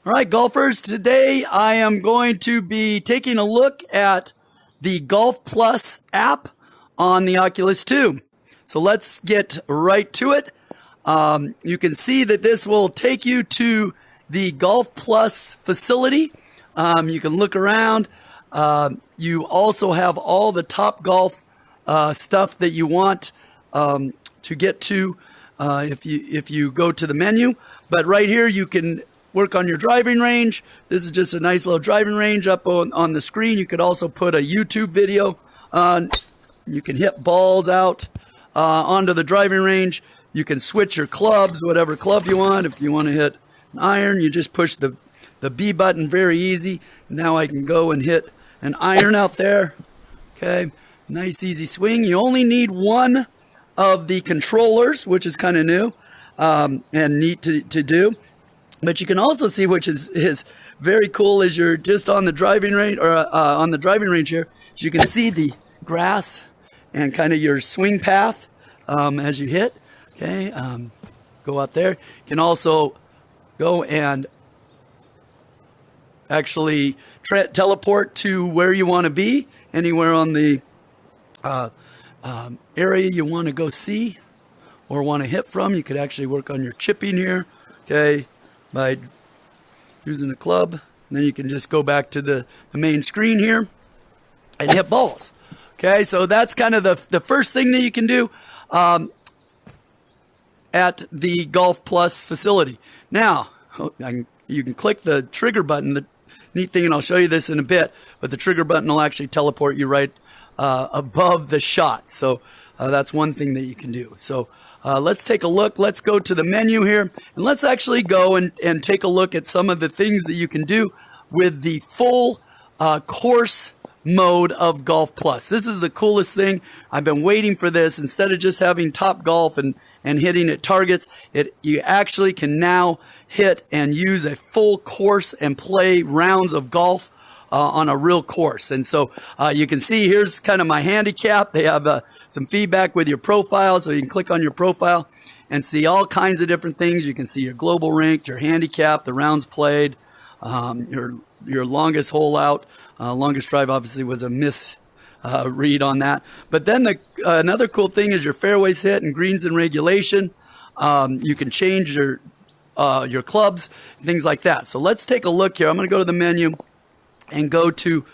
All right, golfers, today I am going to be taking a look at the Golf Plus app on the Oculus 2. So let's get right to it. You can see that this will take you to the Golf Plus facility. You can look around. You also have all the Topgolf stuff that you want to get to if you go to the menu. But right here you can work on your driving range. This is just a nice little driving range up on the screen. You could also put a YouTube video on. You can hit balls out onto the driving range. You can switch your clubs, whatever club you want. If you want to hit an iron, you just push the B button, very easy. Now I can go and hit an iron out there. Okay, nice easy swing. You only need one of the controllers, which is kind of new and neat to do. But you can also see, which is very cool, as you're just on the driving range on the driving range here. As you can see the grass and kind of your swing path as you hit. Okay, go out there. You can also go and actually teleport to where you want to be, anywhere on the area you want to go see or want to hit from. You could actually work on your chipping here. Okay, by using a club. And then you can just go back to the main screen here and hit balls. Okay, so that's kind of the first thing that you can do at the Golf Plus facility. Now, you can click the trigger button. The neat thing, and I'll show you this in a bit, but the trigger button will actually teleport you right above the shot. So that's one thing that you can do. So let's take a look. Let's go to the menu here, and let's actually go and take a look at some of the things that you can do with the full course mode of Golf Plus. This is the coolest thing. I've been waiting for this. Instead of just having Topgolf and hitting at targets, you actually can now hit and use a full course and play rounds of golf on a real course. And so you can see here's kind of my handicap. They have some feedback with your profile, so you can click on your profile and see all kinds of different things. You can see your global rank, your handicap, the rounds played, your longest hole out. Longest drive obviously was a miss read on that. But then another cool thing is your fairways hit and greens in regulation. You can change your clubs, things like that. So let's take a look here. I'm going to go to the menu and go to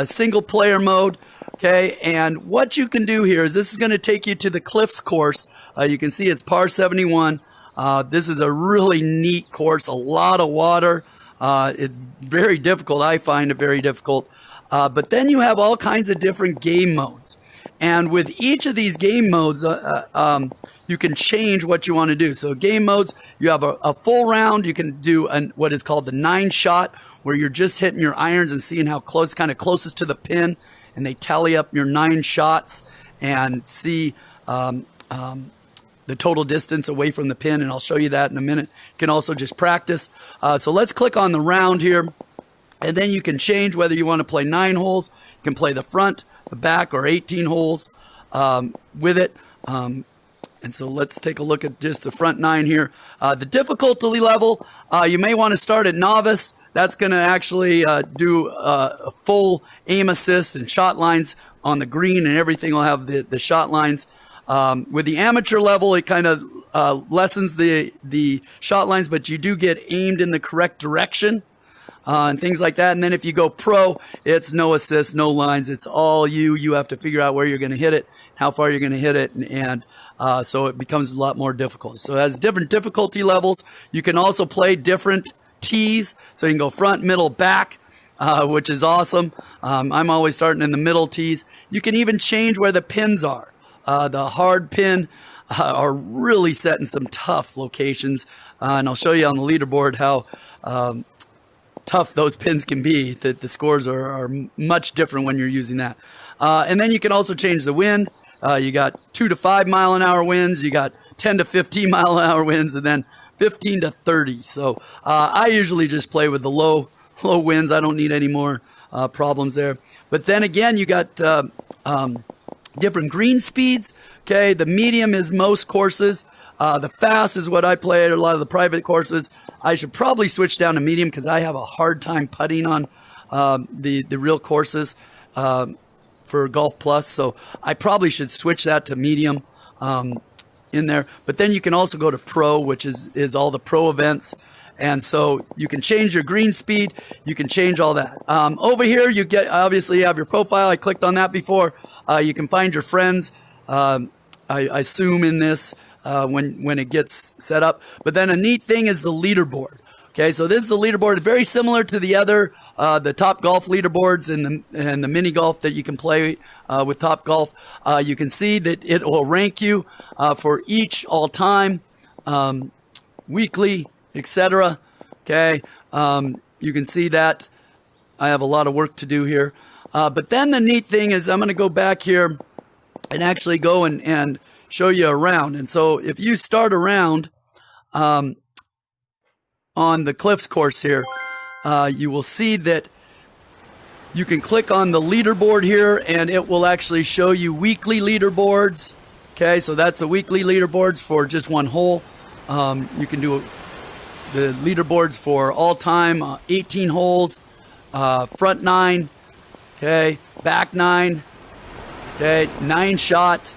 single player mode. Okay, and what you can do here is this is going to take you to the Cliffs course. You can see it's par 71. This is a really neat course, a lot of water. It's very difficult. I find it very difficult. But then you have all kinds of different game modes. And with each of these game modes, you can change what you want to do. So game modes, you have a full round. You can do what is called the 9-shot, where you're just hitting your irons and seeing how close, kind of closest to the pin. And they tally up your 9 shots and see the total distance away from the pin, and I'll show you that in a minute. You can also just practice. So let's click on the round here, and then you can change whether you want to play 9 holes. You can play the front, the back, or 18 holes with it. And so let's take a look at just the front 9 here. The difficulty level, you may want to start at novice. That's going to actually do a full aim assist and shot lines on the green, and everything will have the shot lines. With the amateur level, it kind of lessens the shot lines, but you do get aimed in the correct direction and things like that. And then if you go pro, it's no assist, no lines. It's all you. You have to figure out where you're going to hit it, how far you're going to hit it, and so it becomes a lot more difficult. So it has different difficulty levels. You can also play different tees, so you can go front, middle, back, which is awesome. I'm always starting in the middle tees. You can even change where the pins are. The hard pin are really set in some tough locations, and I'll show you on the leaderboard how tough those pins can be. The scores are much different when you're using that. And then you can also change the wind. You got 2 to 5 mile an hour winds. You got 10 to 15 mile an hour winds, and then 15 to 30. So I usually just play with the low winds. I don't need any more problems there. But then again, you got different green speeds. Okay, the medium is most courses. The fast is what I play at a lot of the private courses. I should probably switch down to medium because I have a hard time putting on the real courses for Golf Plus. So I probably should switch that to medium in there. But then you can also go to Pro, which is all the pro events. And so you can change your green speed. You can change all that. Over here, you get, obviously you have your profile. I clicked on that before. You can find your friends. I assume in this when it gets set up. But then a neat thing is the leaderboard. Okay, so this is the leaderboard, very similar to the other, the Topgolf leaderboards and the mini golf that you can play with Topgolf. You can see that it will rank you for each all-time, weekly, etc. Okay, you can see that. I have a lot of work to do here. But then the neat thing is I'm going to go back here and actually go and show you a round. And so if you start a round on the Cliffs course here, you will see that you can click on the leaderboard here and it will actually show you weekly leaderboards. Okay, so that's the weekly leaderboards for just one hole. You can do the leaderboards for all time, 18 holes, front 9, okay, back 9, okay, 9 shot.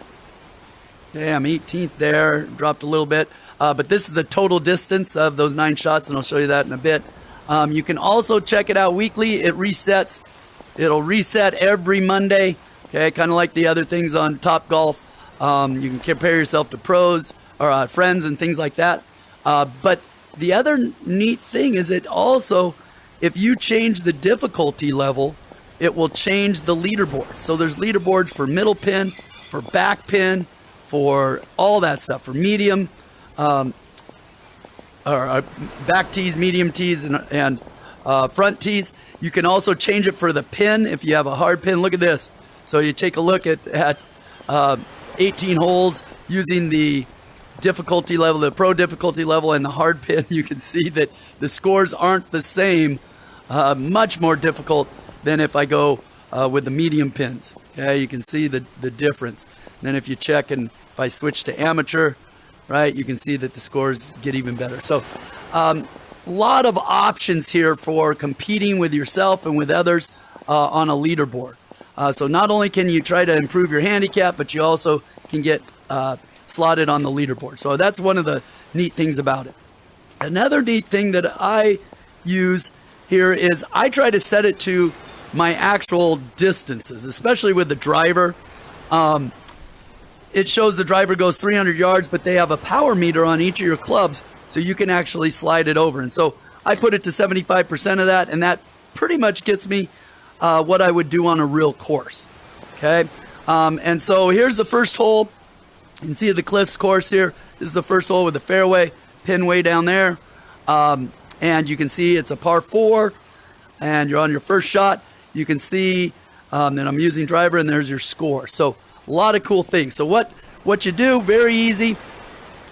Okay, I'm 18th there, dropped a little bit. But this is the total distance of those 9 shots, and I'll show you that in a bit. You can also check it out weekly. It resets. It'll reset every Monday, okay, kind of like the other things on Topgolf. You can compare yourself to pros or friends and things like that. But the other neat thing is it also, if you change the difficulty level, it will change the leaderboard. So there's leaderboards for middle pin, for back pin, for all that stuff, for medium, or back tees, medium tees, and front tees. You can also change it for the pin if you have a hard pin. Look at this. So you take a look at 18 holes using the difficulty level, the pro difficulty level, and the hard pin. You can see that the scores aren't the same, much more difficult than if I go with the medium pins. Okay, you can see the difference. Then if you check and if I switch to amateur, right, you can see that the scores get even better. So a lot of options here for competing with yourself and with others on a leaderboard. So not only can you try to improve your handicap, but you also can get slotted on the leaderboard. So that's one of the neat things about it. Another neat thing that I use here is I try to set it to my actual distances, especially with the driver. It shows the driver goes 300 yards, but they have a power meter on each of your clubs, so you can actually slide it over. And so I put it to 75% of that, and that pretty much gets me what I would do on a real course. Okay, and so here's the first hole. You can see the Cliffs course here. This is the first hole with the fairway, pin way down there. And you can see it's a par 4, and you're on your first shot. You can see that I'm using driver, and there's your score. So a lot of cool things. So what you do, very easy,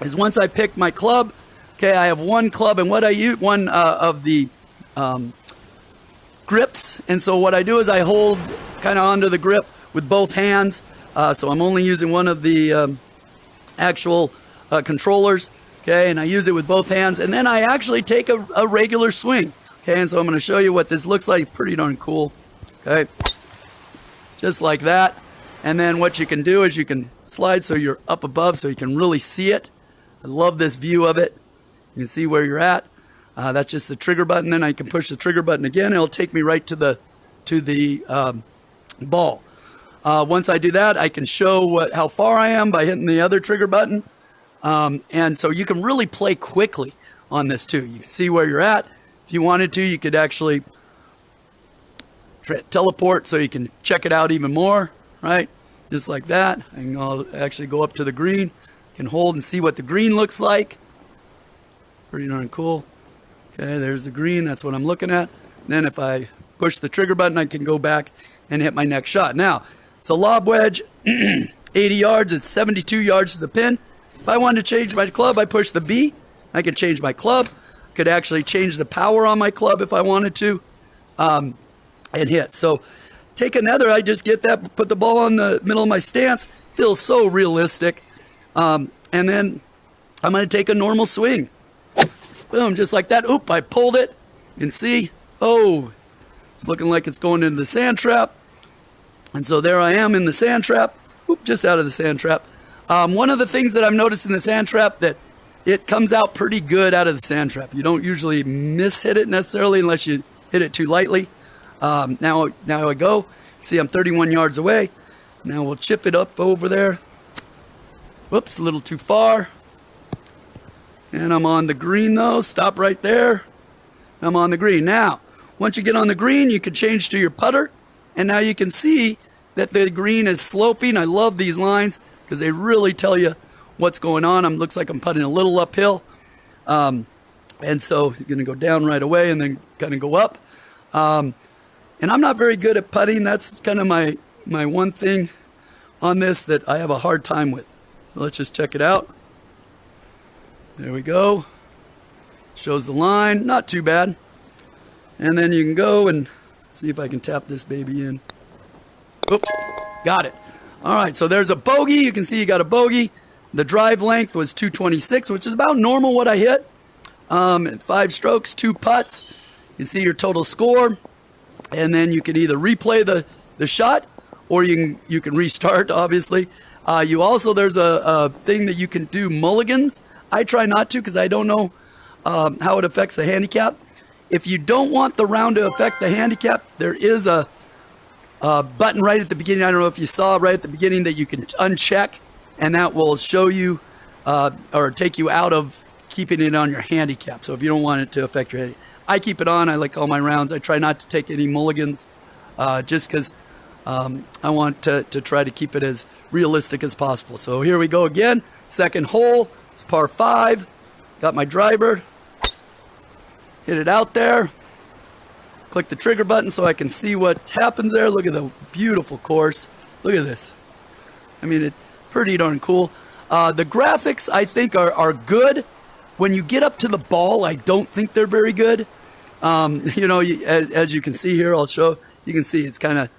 is once I pick my club, okay, I have one club, and what I use, one of the grips. And so what I do is I hold kind of onto the grip with both hands. So I'm only using one of the actual controllers, okay, and I use it with both hands, and then I actually take a regular swing, okay, and so I'm going to show you what this looks like. Pretty darn cool, okay, just like that. And then what you can do is you can slide so you're up above so you can really see it. I love this view of it. You can see where you're at. That's just the trigger button. Then I can push the trigger button again, and it'll take me right to the ball. Once I do that, I can show how far I am by hitting the other trigger button. And so you can really play quickly on this too. You can see where you're at. If you wanted to, you could actually teleport so you can check it out even more, right? Just like that. And I'll actually go up to the green. You can hold and see what the green looks like. Pretty darn cool. Okay, there's the green. That's what I'm looking at. Then if I push the trigger button, I can go back and hit my next shot. Now, it's a lob wedge, 80 yards. It's 72 yards to the pin. If I wanted to change my club, I push the B. I could change my club. Could actually change the power on my club if I wanted to, and hit. So take another. I just get that, put the ball on the middle of my stance. Feels so realistic. And then I'm going to take a normal swing. Boom, just like that. Oop, I pulled it. You can see, oh, it's looking like it's going into the sand trap. And so there I am in the sand trap. Oop, just out of the sand trap. One of the things that I've noticed in the sand trap, that it comes out pretty good out of the sand trap. You don't usually hit it necessarily unless you hit it too lightly. Now I go. See, I'm 31 yards away. Now we'll chip it up over there. Whoops, a little too far. And I'm on the green though. Stop right there. I'm on the green. Now, once you get on the green, you can change to your putter. And now you can see that the green is sloping. I love these lines because they really tell you what's going on. Looks like I'm putting a little uphill. And so you're going to go down right away and then kind of go up. And I'm not very good at putting. That's kind of my one thing on this that I have a hard time with. So let's just check it out. There we go. Shows the line. Not too bad. And then you can go and see if I can tap this baby in. Oop, got it. All right, so there's a bogey. You can see you got a bogey. The drive length was 226, which is about normal what I hit. 5 strokes, 2 putts. You can see your total score. And then you can either replay the shot or you can restart, obviously. There's a thing that you can do mulligans. I try not to because I don't know how it affects the handicap. If you don't want the round to affect the handicap, there is a button right at the beginning. I don't know if you saw right at the beginning that you can uncheck, and that will show you or take you out of keeping it on your handicap. So if you don't want it to affect your handicap, I keep it on. I like all my rounds. I try not to take any mulligans just because I want to try to keep it as realistic as possible. So here we go again. Second hole. It's par 5. Got my driver. Hit it out there. Click the trigger button so I can see what happens there. Look at the beautiful course. Look at this. I mean, it's pretty darn cool. The graphics, I think, are good. When you get up to the ball, I don't think they're very good. As you can see here, I'll show. You can see it's kind of,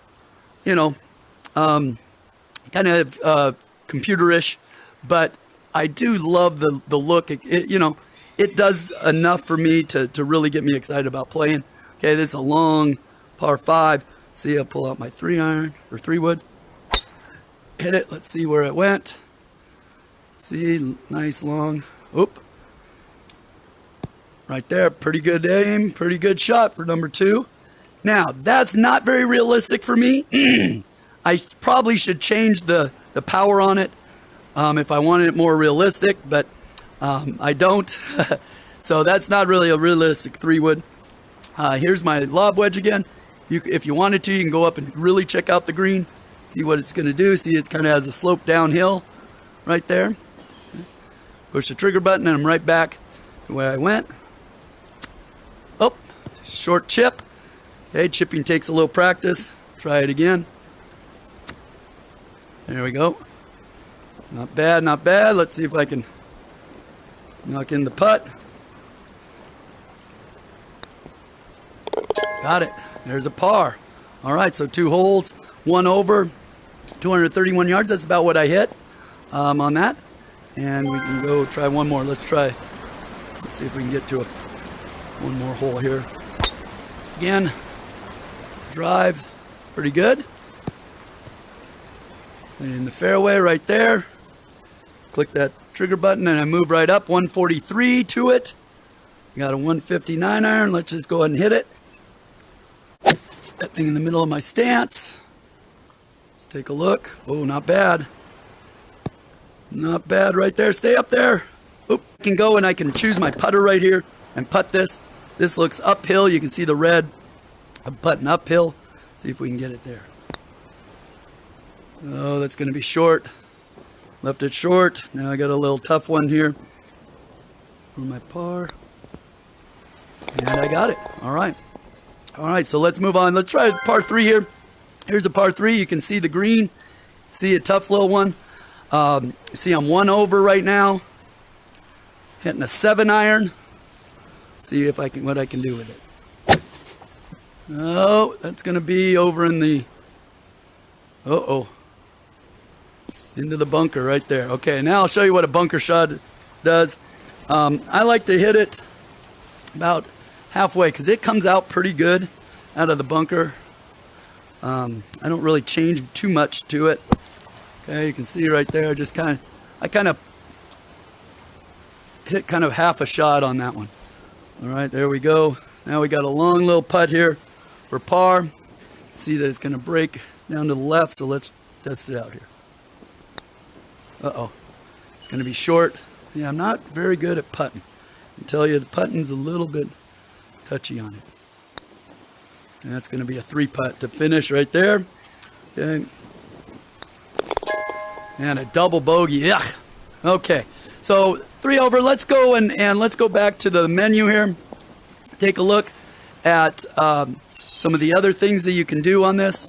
computerish, but I do love the look. It does enough for me to really get me excited about playing. Okay, this is a long par 5. See, I'll pull out my 3-iron or 3-wood. Hit it. Let's see where it went. See, nice long. Oop. Right there. Pretty good aim. Pretty good shot for number 2. Now, that's not very realistic for me. I probably should change the power on it if I wanted it more realistic, but I don't. So that's not really a realistic 3-wood. Here's my lob wedge again. If you wanted to, you can go up and really check out the green, see what it's going to do. See, it kind of has a slope downhill right there. Push the trigger button and I'm right back to where I went. Oh, short chip. Okay, chipping takes a little practice. Try it again. There we go. Not bad, not bad. Let's see if I can knock in the putt. Got it. There's a par. All right, so 2 holes, 1 over, 231 yards. That's about what I hit on that. And we can go try one more. Let's see if we can get to one more hole here. Again, drive, pretty good. In the fairway right there. Click that trigger button and I move right up, 143 to it. Got a 159 iron. Let's just go ahead and hit it. That thing in the middle of my stance. Let's take a look. Oh, not bad. Not bad right there. Stay up there. Oop. I can go and I can choose my putter right here and putt this. This looks uphill. You can see the red. I'm putting uphill. See if we can get it there. Oh, that's going to be short. Left it short. Now I got a little tough one here for my par. And I got it. All right. All right, so let's move on. Let's try par 3 here. Here's a par 3. You can see the green. See a tough little one. See I'm 1 over right now. Hitting a 7-iron. See if what I can do with it. Oh, that's going to be over in the... Uh-oh. Into the bunker right there. Okay, now I'll show you what a bunker shot does. I like to hit it about halfway because it comes out pretty good out of the bunker. I don't really change too much to it. Okay, you can see right there, I kind of hit kind of half a shot on that one. All right, there we go. Now we got a long little putt here for par. See that it's going to break down to the left, so let's test it out here. Uh-oh, it's going to be short. Yeah, I'm not very good at putting. I can tell you the putting's a little bit touchy on it. And that's going to be a 3-putt to finish right there. Okay. And a double bogey. Yuck. Okay, so 3 over. Let's go and let's go back to the menu here. Take a look at some of the other things that you can do on this.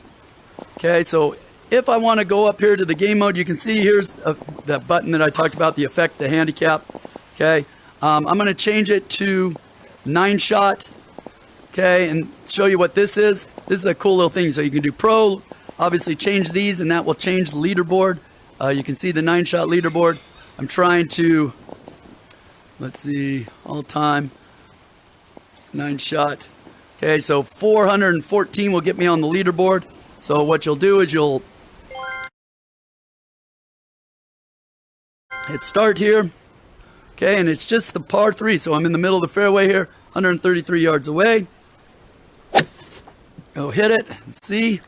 Okay, so if I want to go up here to the game mode, you can see here's that button that I talked about, the effect, the handicap. Okay, I'm going to change it to 9-shot. Okay, and show you what this is. This is a cool little thing. So you can do pro, obviously change these, and that will change the leaderboard. You can see the 9-shot leaderboard. I'm trying to, let's see, all time, 9-shot. Okay, so 414 will get me on the leaderboard. So what you'll do is you'll hit start here. Okay, and it's just the par 3. So I'm in the middle of the fairway here, 133 yards away. Go hit it and see.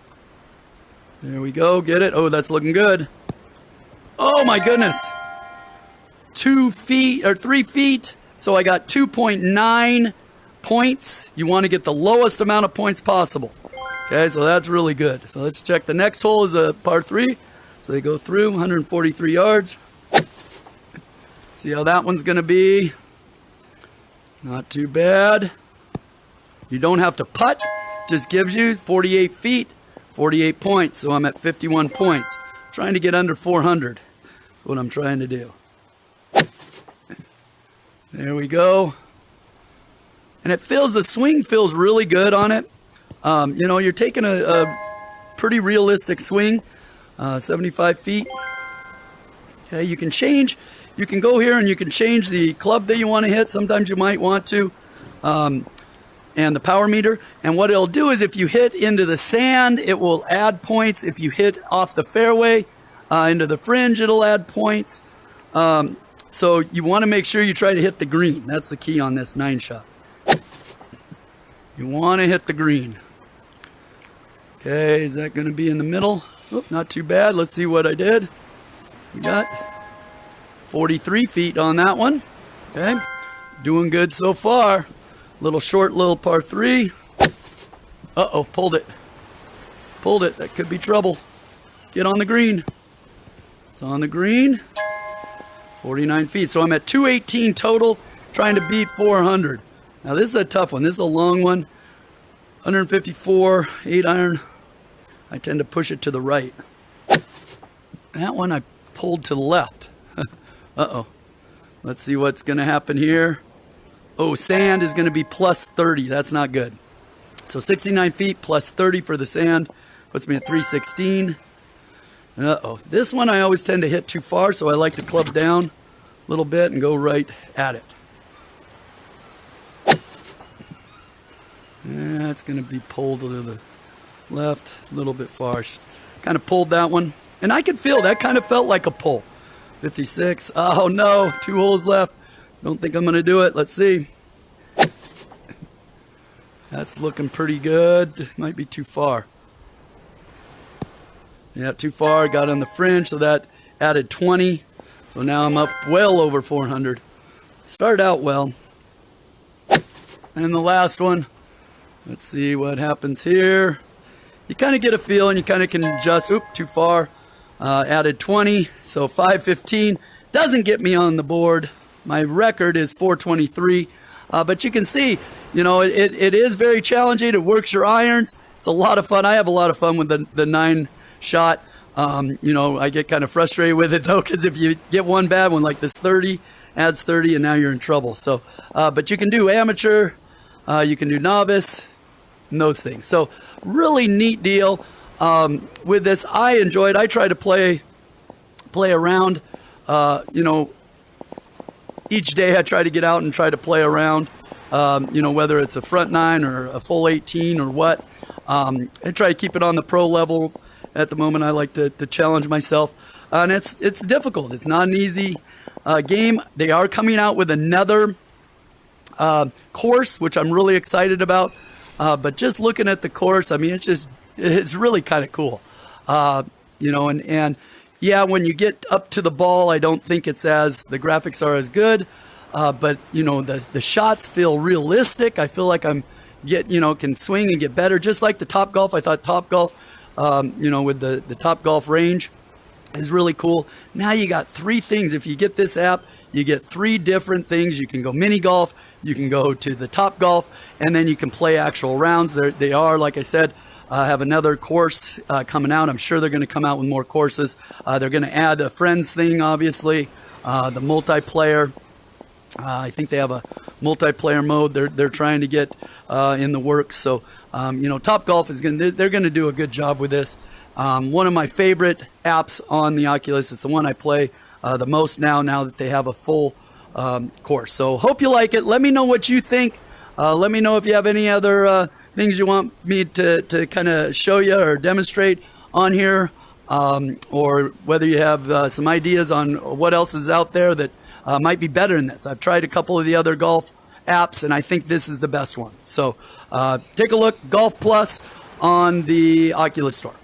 There we go, get it. Oh, that's looking good. Oh my goodness. 2 feet or 3 feet. So I got 2.9 points. You want to get the lowest amount of points possible. Okay, so that's really good. So let's check. The next hole is a par 3. So they go through 143 yards. See how that one's going to be. Not too bad. You don't have to putt. Just gives you 48 feet, 48 points. So I'm at 51 points. Trying to get under 400. That's what I'm trying to do. There we go. And it feels, the swing feels really good on it. You know, you're taking a pretty realistic swing, 75 feet. Okay, you can change, you can go here and you can change the club that you want to hit. Sometimes you might want to, and the power meter. And what it'll do is if you hit into the sand, it will add points. If you hit off the fairway, into the fringe, it'll add points. So you want to make sure you try to hit the green. That's the key on this 9-shot. You want to hit the green. Okay, is that going to be in the middle? Oh, not too bad. Let's see what I did. We got 43 feet on that one. Okay, doing good so far. Little short, little par 3. Uh-oh, pulled it. Pulled it. That could be trouble. Get on the green. It's on the green. 49 feet. So I'm at 218 total, trying to beat 400. Now this is a tough one. This is a long one. 154, 8-iron. I tend to push it to the right. That one I pulled to the left. Uh-oh. Let's see what's going to happen here. Oh, sand is going to be plus 30. That's not good. So 69 feet plus 30 for the sand. Puts me at 316. Uh-oh. This one I always tend to hit too far, so I like to club down a little bit and go right at it. Yeah, it's going to be pulled to the left a little bit far. Kind of pulled that one. And I could feel that kind of felt like a pull. 56. Oh, no. 2 holes left. Don't think I'm going to do it. Let's see. That's looking pretty good. Might be too far. Yeah, too far. Got on the fringe, so that added 20. So now I'm up well over 400. Started out well. And the last one. Let's see what happens here. You kind of get a feel and you kind of can adjust. Oop, too far. Added 20, so 515. Doesn't get me on the board. My record is 423. But you can see, you know, it is very challenging. It works your irons. It's a lot of fun. I have a lot of fun with the 9-shot. You know, I get kind of frustrated with it, though, because if you get one bad one like this 30, adds 30, and now you're in trouble. So, but you can do amateur. You can do novice. And those things. So really neat deal with this. I enjoyed. I try to play around. You know, each day I try to get out and try to play around, you know, whether it's a front 9 or a full 18 or what. I try to keep it on the pro level. At the moment, I like to challenge myself. And it's difficult. It's not an easy game. They are coming out with another course, which I'm really excited about. But just looking at the course, I mean, it's really kind of cool. You know, and yeah, when you get up to the ball, I don't think the graphics are as good. But, you know, the shots feel realistic. I feel like can swing and get better. Just like the Topgolf, I thought Topgolf, you know, with the Topgolf range is really cool. Now you got 3 things. If you get this app, you get 3 different things. You can go mini golf, you can go to the Topgolf, and then you can play actual rounds. They are, like I said, have another course coming out. I'm sure they're going to come out with more courses. They're going to add a friends thing, obviously, the multiplayer. I think they have a multiplayer mode they're trying to get in the works. So, you know, Topgolf they're going to do a good job with this. One of my favorite apps on the Oculus. It's the one I play the most now that they have a full course. So hope you like it. Let me know what you think. Let me know if you have any other things you want me to kind of show you or demonstrate on here, or whether you have some ideas on what else is out there that might be better than this. I've tried a couple of the other golf apps, and I think this is the best one. So take a look, Golf Plus on the Oculus Store.